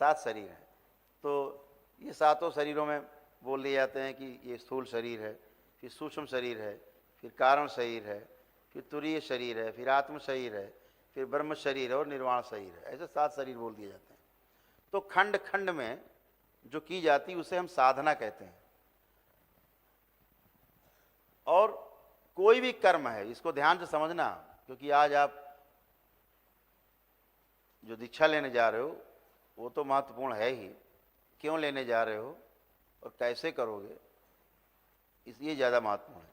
7 शरीर हैं। तो ये सातों शरीरों में बोल दिए जाते हैं कि ये स्थूल शरीर है, फिर सूक्ष्म शरीर है, फिर कारण शरीर है, फिर तुरीय शरीर है, फिर आत्म शरीर है, फिर ब्रह्म शरीर है और निर्वाण शरीर है। ऐसे 7 शरीर बोल दिए जाते हैं। तो खंड खंड में जो की जाती उसे हम साधना कहते हैं। और कोई भी कर्म है, इसको ध्यान से समझना, क्योंकि आज आप जो दीक्षा लेने जा रहे हो वो तो महत्वपूर्ण है ही। क्यों लेने जा रहे हो और कैसे करोगे, इसलिए ज़्यादा महत्वपूर्ण है।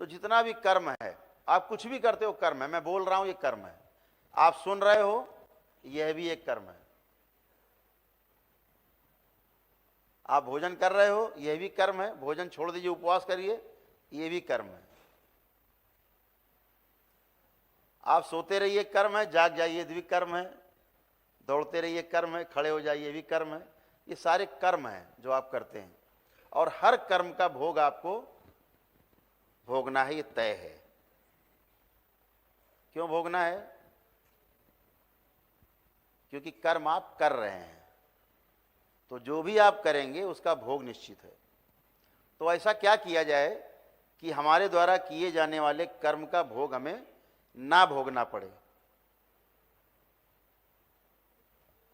तो जितना भी कर्म है, आप कुछ भी करते हो कर्म है। मैं बोल रहा हूं ये कर्म है, आप सुन रहे हो यह भी एक कर्म है, आप भोजन कर रहे हो यह भी कर्म है, भोजन छोड़ दीजिए उपवास करिए यह भी कर्म है, आप सोते रहिए कर्म है, जाग जाइए भी कर्म है, दौड़ते रहिए कर्म है, खड़े हो जाइए भी कर्म है। ये सारे कर्म हैं जो आप करते हैं और हर कर्म का भोग आपको भोगना है, ये तय है। क्यों भोगना है? क्योंकि कर्म आप कर रहे हैं, तो जो भी आप करेंगे उसका भोग निश्चित है। तो ऐसा क्या किया जाए कि हमारे द्वारा किए जाने वाले कर्म का भोग हमें ना भोगना पड़े?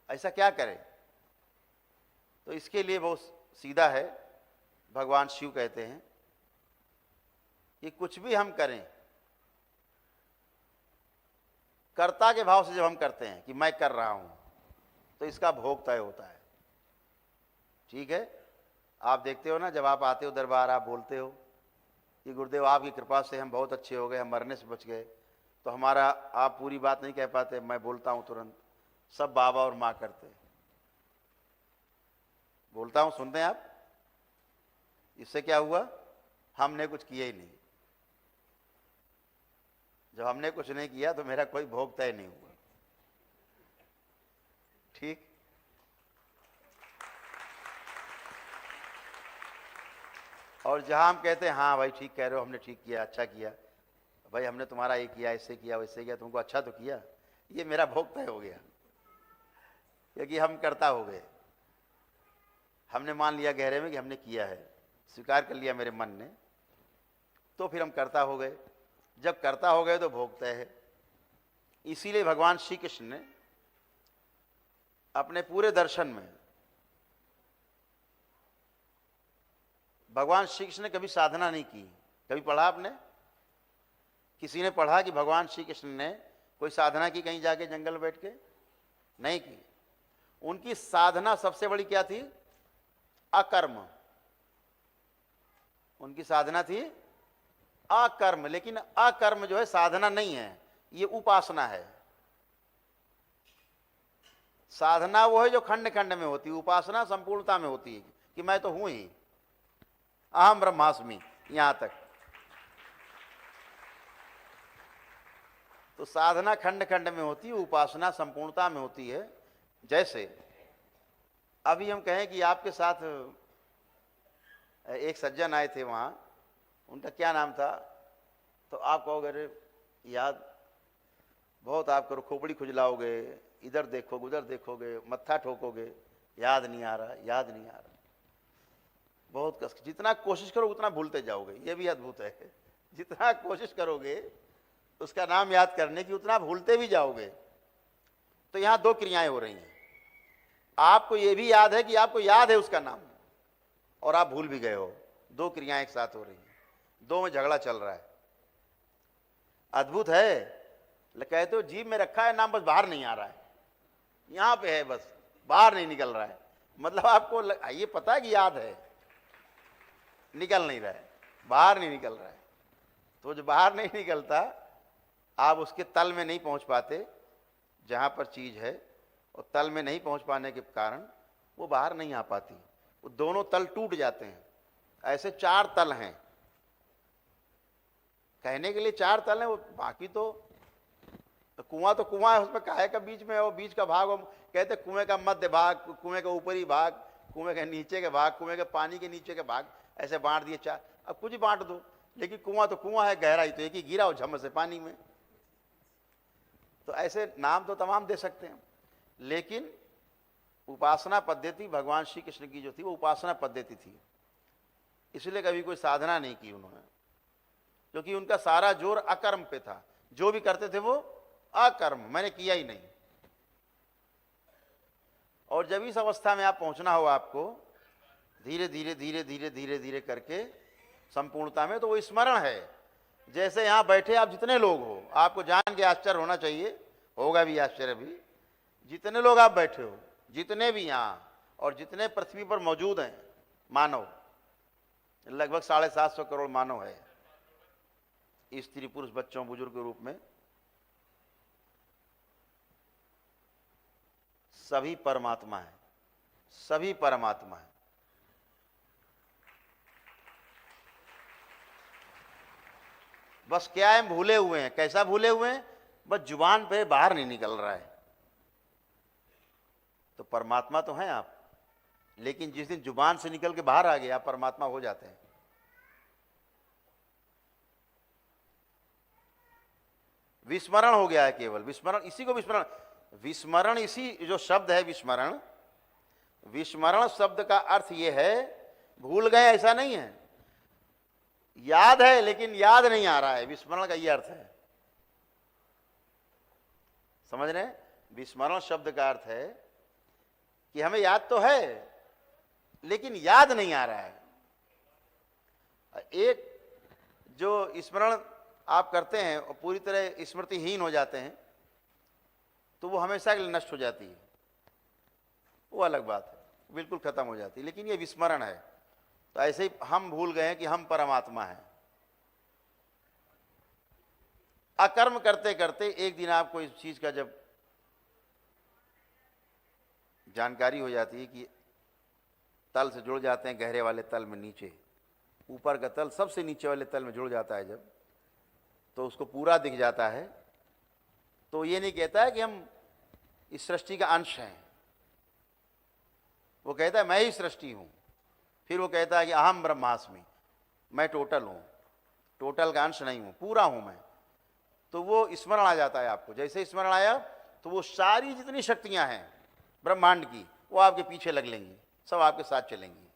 ऐसा क्या करें? तो इसके लिए बहुत सीधा है। भगवान शिव कहते हैं कि कुछ भी हम करें, कर्ता के भाव से जब हम करते हैं कि मैं कर रहा हूं, तो इसका भोग तय होता है। ठीक है, आप देखते हो ना, जब आप आते हो दरबार, आप बोलते हो कि गुरुदेव आपकी कृपा से हम बहुत अच्छे हो गए, हम मरने से बच गए। तो हमारा आप पूरी बात नहीं कह पाते, मैं बोलता हूं तुरंत, सब बाबा और माँ करते हैं। बोलता हूं, सुनते हैं आप? इससे क्या हुआ? हमने कुछ किया ही नहीं। जब हमने कुछ नहीं किया तो मेरा कोई भोग तय नहीं हुआ। ठीक। और जहां हम कहते हैं हाँ भाई ठीक कह रहे हो, हमने ठीक किया, अच्छा किया भाई, हमने तुम्हारा ये किया, ऐसे किया, वैसे किया, तुमको अच्छा तो किया, ये मेरा भोग तय हो गया, क्योंकि हम कर्ता हो गए। हमने मान लिया गहरे में कि हमने किया है, स्वीकार कर लिया मेरे मन ने, तो फिर हम कर्ता हो गए। जब कर्ता हो गए तो भोग तय है। इसीलिए भगवान श्री कृष्ण ने अपने पूरे दर्शन में, भगवान श्री कृष्ण ने कभी साधना नहीं की। कभी पढ़ा आपने? किसी ने पढ़ा कि भगवान श्री कृष्ण ने कोई साधना की कहीं जाके जंगल में बैठ के? नहीं की। उनकी साधना सबसे बड़ी क्या थी? अकर्म। उनकी साधना थी अकर्म। लेकिन अकर्म जो है साधना नहीं है, ये उपासना है। साधना वो है जो खंड खंड में होती है, उपासना संपूर्णता में होती है कि मैं तो हूं ही, अहम ब्रह्मास्मि, यहां तक। तो साधना खंड खंड में होती है, उपासना संपूर्णता में होती है। जैसे अभी हम कहें कि आपके साथ एक सज्जन आए थे, वहां उनका क्या नाम था, तो आप कहोगे अरे याद बहुत आप करो, खोपड़ी खुजलाओगे, इधर देखोगे उधर देखोगे, मत्था ठोकोगे, याद नहीं आ रहा, याद नहीं आ रहा, बहुत कष्ट। जितना कोशिश करो उतना भूलते जाओगे। ये भी अद्भुत है, जितना कोशिश करोगे उसका नाम याद करने की, उतना भूलते भी जाओगे। तो यहां दो क्रियाएं हो रही हैं। आपको यह भी याद है कि आपको याद है उसका नाम, और आप भूल भी गए हो। दो क्रियाएं एक साथ हो रही हैं, दो में झगड़ा चल रहा है। अद्भुत है। कहते हो जीभ में रखा है नाम, बस बाहर नहीं आ रहा है, यहां पे है बस बाहर नहीं निकल रहा है। मतलब आपको ये पता है कि याद है, निकल नहीं रहा है, बाहर नहीं निकल रहा है। तो जो बाहर नहीं निकलता, आप उसके तल में नहीं पहुंच पाते जहां पर चीज है, और तल में नहीं पहुंच पाने के कारण वो बाहर नहीं आ पाती, वो दोनों तल टूट जाते हैं। ऐसे 4 तल हैं, कहने के लिए 4 तल हैं, वो बाकी तो कुआं तो कुआं है, उसमें काहे का बीच में है, वो बीच का भाग, कहते कुएं का मध्य भाग, कुएं का ऊपरी भाग, कुएं के नीचे के भाग, कुएं के पानी के नीचे के भाग, ऐसे बांट दिए 4। अब कुछ बांट दो, लेकिन कुआं तो कुआं है, गहराई तो एक ही, गिरा हो झम से पानी में। तो ऐसे नाम तो तमाम दे सकते हैं। लेकिन उपासना पद्धति भगवान श्री कृष्ण की जो थी वो उपासना पद्धति थी, इसलिए कभी कोई साधना नहीं की उन्होंने, क्योंकि उनका सारा जोर अकर्म पे था। जो भी करते थे वो अकर्म, मैंने किया ही नहीं। और जब इस अवस्था में आप पहुंचना हो आपको धीरे धीरे धीरे धीरे धीरे धीरे करके संपूर्णता में, तो वो स्मरण है। जैसे यहां बैठे आप जितने लोग हो, आपको जान के आश्चर्य होना चाहिए, होगा भी आश्चर्य भी, जितने लोग आप बैठे हो, जितने भी यहां और जितने पृथ्वी पर मौजूद हैं मानव, लगभग 750 करोड़ मानव है, स्त्री पुरुष बच्चों बुजुर्ग के रूप में, सभी परमात्मा है, सभी परमात्मा है। बस क्या है, भूले हुए हैं। कैसा भूले हुए हैं? बस जुबान पे बाहर नहीं निकल रहा है। तो परमात्मा तो हैं आप, लेकिन जिस दिन जुबान से निकल के बाहर आ गए आप परमात्मा हो जाते हैं। विस्मरण हो गया है केवल, विस्मरण, इसी को विस्मरण, विस्मरण, इसी जो शब्द है विस्मरण, विस्मरण शब्द का अर्थ यह है भूल गए ऐसा नहीं है, याद है लेकिन याद नहीं आ रहा है, विस्मरण का यह अर्थ है। समझ रहे हैं? विस्मरण शब्द का अर्थ है कि हमें याद तो है लेकिन याद नहीं आ रहा है। एक जो स्मरण आप करते हैं और पूरी तरह स्मृतिहीन हो जाते हैं तो वो हमेशा के लिए नष्ट हो जाती है, वो अलग बात है, बिल्कुल खत्म हो जाती है। लेकिन ये विस्मरण है। तो ऐसे ही हम भूल गए हैं कि हम परमात्मा हैं। अकर्म करते करते एक दिन आपको इस चीज का जब जानकारी हो जाती है कि तल से जुड़ जाते हैं, गहरे वाले तल में नीचे, ऊपर का तल सबसे नीचे वाले तल में जुड़ जाता है जब, तो उसको पूरा दिख जाता है। तो ये नहीं कहता है कि हम इस सृष्टि का अंश हैं, वो कहता है मैं ही सृष्टि हूं। फिर वो कहता है कि अहम ब्रह्मास्मि, मैं टोटल हूं, टोटल का अंश नहीं हूं, पूरा हूं मैं। तो वो स्मरण आ जाता है आपको। जैसे स्मरण आया तो वो सारी जितनी शक्तियां हैं ब्रह्मांड की वो आपके पीछे लग लेंगी, सब आपके साथ चलेंगी,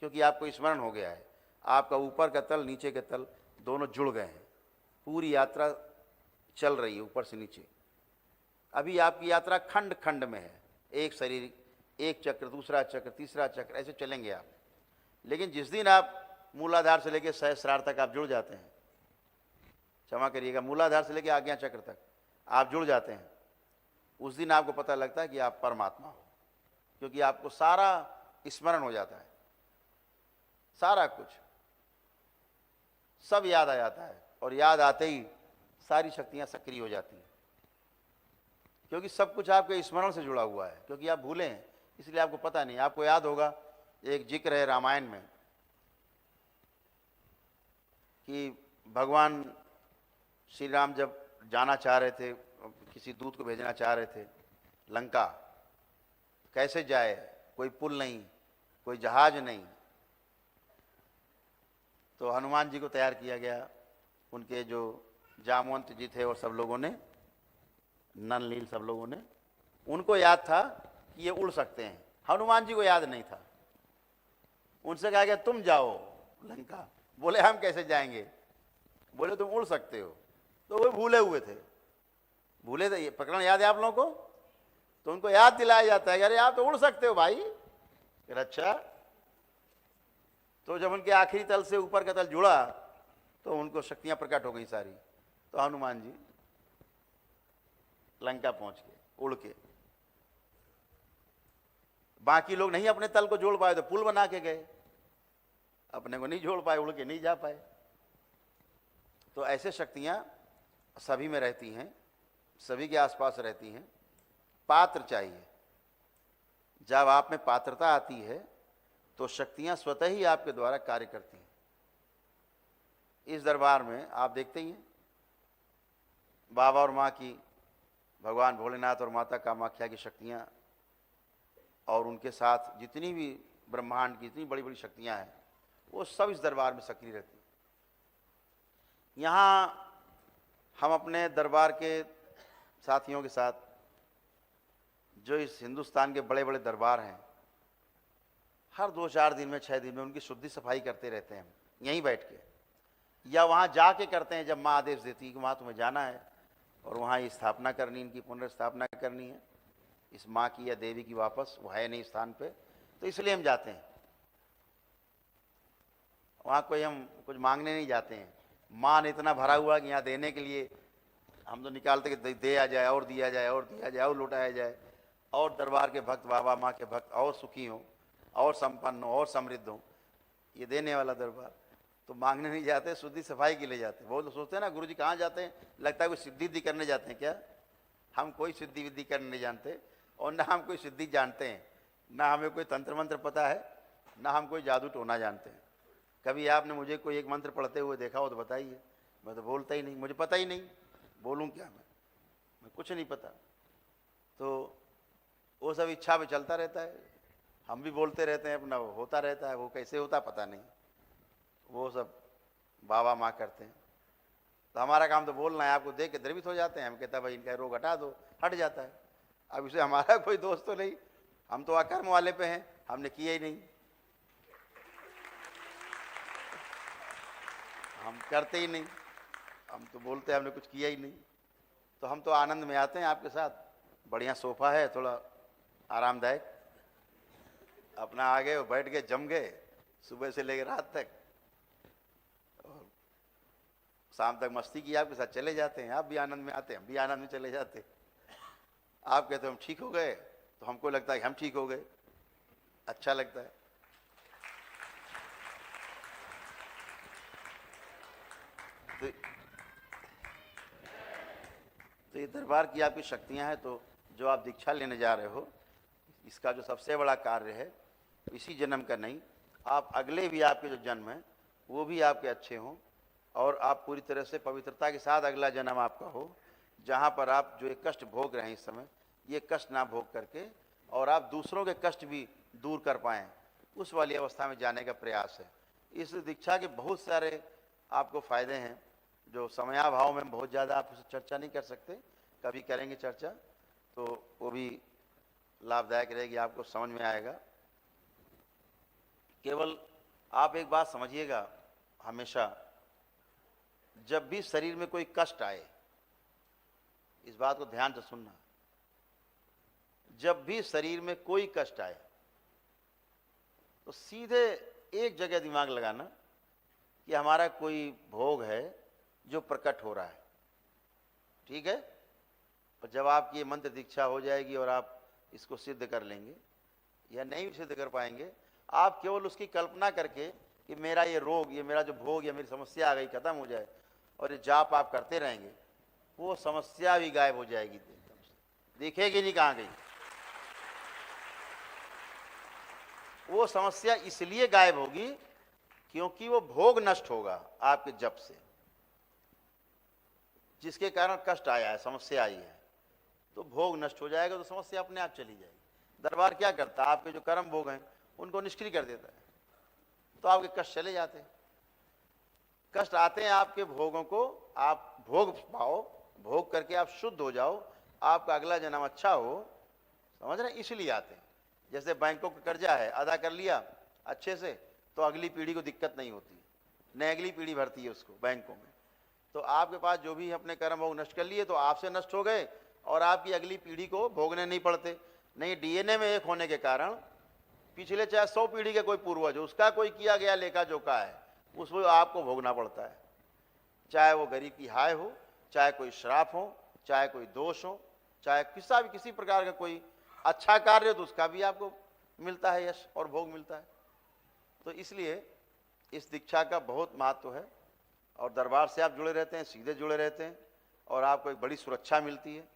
क्योंकि आपको स्मरण हो गया है। आपका ऊपर का तल नीचे के तल दोनों जुड़ गए हैं, पूरी यात्रा चल रही है ऊपर से नीचे। अभी आपकी यात्रा खंड खंड में है, एक शरीर, एक चक्र, दूसरा चक्र, तीसरा चक्र, ऐसे चलेंगे आप। लेकिन जिस दिन आप मूलाधार से लेकर सहस्रार तक आप जुड़ जाते हैं, क्षमा करिएगा, मूलाधार से लेकर आज्ञा चक्र तक आप जुड़ जाते हैं, उस दिन आपको पता लगता है कि आप परमात्मा हो, क्योंकि आपको सारा स्मरण हो जाता है, सारा कुछ सब याद आ जाता है। और याद आते ही सारी शक्तियां सक्रिय हो जाती हैं, क्योंकि सब कुछ आपके स्मरण से जुड़ा हुआ है। क्योंकि आप भूले हैं इसलिए आपको पता नहीं। आपको याद होगा एक जिक्र है रामायण में कि भगवान श्री राम जब जाना चाह रहे थे, किसी दूत को भेजना चाह रहे थे लंका, कैसे जाए, कोई पुल नहीं, कोई जहाज नहीं। तो हनुमान जी को तैयार किया गया, उनके जो जामवंत जी थे और सब लोगों ने, नलनील सब लोगों ने, उनको याद था कि ये उड़ सकते हैं, हनुमान जी को याद नहीं था। उनसे कहा गया तुम जाओ लंका, बोले हम कैसे जाएंगे, बोले तुम उड़ सकते हो। तो वो भूले हुए थे, भूले थे, ये प्रकरण याद है आप लोगों को, तो उनको याद दिलाया जाता है अरे आप तो उड़ सकते हो भाई। अच्छा, तो जब उनके आखिरी तल से ऊपर का तल जुड़ा तो उनको शक्तियां प्रकट हो गई सारी। तो हनुमान जी लंका पहुंच गए उड़ के। बाकी लोग नहीं अपने तल को जोड़ पाए तो पुल बना के गए, अपने को नहीं जोड़ पाए, उड़ के नहीं जा पाए। तो ऐसे शक्तियां सभी में रहती हैं, सभी के आसपास रहती हैं। पात्र चाहिए। जब आप में पात्रता आती है तो शक्तियां स्वतः ही आपके द्वारा कार्य करती हैं। इस दरबार में आप देखते ही हैं बाबा और माँ की, भगवान भोलेनाथ और माता कामाख्या की शक्तियां, और उनके साथ जितनी भी ब्रह्मांड की जितनी बड़ी बड़ी शक्तियां हैं वो सब इस दरबार में सक्रिय रहती हैं। यहाँ हम अपने दरबार के साथियों के साथ जो इस हिंदुस्तान के बड़े बड़े दरबार हैं, हर 2-4 दिन में 6 दिन में उनकी शुद्धि सफाई करते रहते हैं, यहीं बैठ के, या वहाँ जाके करते हैं जब माँ आदेश देती है कि वहाँ तुम्हें जाना है और वहाँ ये स्थापना करनी, इनकी पुनर्स्थापना करनी है, इस माँ की या देवी की वापस, वो है नहीं स्थान पे, तो इसलिए हम जाते हैं। वहाँ कोई हम कुछ मांगने नहीं जाते हैं, मान इतना भरा हुआ कि यहाँ देने के लिए हम तो निकालते कि दे आ जाए और दिया जाए और दिया जाए और लुटाया जाए, और दरबार के भक्त, बाबा माँ के भक्त और सुखी हों और संपन्न हो और समृद्ध हो, ये देने वाला दरबार। तो मांगने नहीं जाते, शुद्धि सफाई के लिए जाते हैं। वो लोग सोचते हैं ना गुरु जी कहाँ जाते हैं, लगता है कोई सिद्धि विद्धि करने जाते हैं क्या। हम कोई सिद्धि विद्धि करने नहीं जानते और ना हम कोई सिद्धि जानते हैं, ना हमें कोई तंत्र मंत्र पता है, ना हम कोई जादू टोना जानते हैं। कभी आपने मुझे कोई एक मंत्र पढ़ते हुए देखा हो तो बताइए। मैं तो बोलता ही नहीं, मुझे पता ही नहीं, बोलूँ क्या मैं कुछ नहीं पता। तो वो सब इच्छा में चलता रहता है, हम भी बोलते रहते हैं, अपना होता रहता है, वो कैसे होता पता नहीं, वो सब बाबा माँ करते हैं। तो हमारा काम तो बोलना है, आपको देख के द्रवित हो जाते हैं, हम कहते हैं भाई इनका रोग हटा दो, हट जाता है। अब इसे हमारा कोई दोस्त तो नहीं, हम तो अकर्म वाले पे हैं, हमने किया ही नहीं, हम करते ही नहीं, हम तो बोलते हैं हमने कुछ किया ही नहीं। तो हम तो आनंद में आते हैं आपके साथ, बढ़िया सोफा है, थोड़ा आरामदायक, अपना आ गए, बैठ गए, जम गए, सुबह से लेकर रात तक, और शाम तक मस्ती की, आपके साथ चले जाते हैं। आप भी आनंद में आते हैं, हम भी आनंद में चले जाते हैं। आप कहते हो हम ठीक हो गए, तो हमको लगता है कि हम ठीक हो गए, अच्छा लगता है। तो ये दरबार की आपकी शक्तियां हैं। तो जो आप दीक्षा लेने जा रहे हो, इसका जो सबसे बड़ा कार्य है, इसी जन्म का नहीं, आप अगले भी आपके जो जन्म हैं वो भी आपके अच्छे हों, और आप पूरी तरह से पवित्रता के साथ अगला जन्म आपका हो, जहाँ पर आप जो ये कष्ट भोग रहे हैं इस समय, ये कष्ट ना भोग करके और आप दूसरों के कष्ट भी दूर कर पाएँ, उस वाली अवस्था में जाने का प्रयास है। इस दीक्षा के बहुत सारे आपको फ़ायदे हैं, जो समयाभाव में बहुत ज़्यादा आप उससे चर्चा नहीं कर सकते, कभी करेंगे चर्चा, तो वो भी लाभदायक रहेगी, आपको समझ में आएगा। केवल आप एक बात समझिएगा, हमेशा जब भी शरीर में कोई कष्ट आए, इस बात को ध्यान से सुनना, जब भी शरीर में कोई कष्ट आए तो सीधे एक जगह दिमाग लगाना कि हमारा कोई भोग है जो प्रकट हो रहा है, ठीक है। और जब आपकी ये मंत्र दीक्षा हो जाएगी और आप इसको सिद्ध कर लेंगे या नहीं सिद्ध कर पाएंगे, आप केवल उसकी कल्पना करके कि मेरा ये रोग, ये मेरा जो भोग या मेरी समस्या आ गई, खत्म हो जाए, और ये जाप आप करते रहेंगे, वो समस्या भी गायब हो जाएगी, एकदम से दिखेगी नहीं कहाँ गई। वो समस्या इसलिए गायब होगी क्योंकि वो भोग नष्ट होगा आपके जप से, जिसके कारण कष्ट आया है, समस्या आई है, तो भोग नष्ट हो जाएगा, तो समस्या अपने आप चली जाएगी। दरबार क्या करता है, आपके जो कर्म भोग हैं उनको निष्क्रिय कर देता है, तो आपके कष्ट चले जाते हैं। कष्ट आते हैं आपके भोगों को आप भोग पाओ, भोग करके आप शुद्ध हो जाओ, आपका अगला जन्म अच्छा हो, समझ रहे हैं, इसलिए आते हैं। जैसे बैंकों का कर्जा है, अदा कर लिया अच्छे से, तो अगली पीढ़ी को दिक्कत नहीं होती, न अगली पीढ़ी भरती है उसको बैंकों में। तो आपके पास जो भी अपने कर्म भोग नष्ट कर लिए तो आपसे नष्ट हो गए, और आपकी अगली पीढ़ी को भोगने नहीं पड़ते। नहीं, डीएनए में एक होने के कारण पिछले चाहे 100 पीढ़ी के कोई पूर्वज, उसका कोई किया गया लेखा जोखा है, उसको आपको भोगना पड़ता है, चाहे वो गरीब की हाय हो, चाहे कोई श्राप हो, चाहे कोई दोष हो, चाहे किसी प्रकार का कोई अच्छा कार्य हो, तो उसका भी आपको मिलता है यश और भोग मिलता है। तो इसलिए इस दीक्षा का बहुत महत्व है, और दरबार से आप जुड़े रहते हैं, सीधे जुड़े रहते हैं, और आपको एक बड़ी सुरक्षा मिलती है।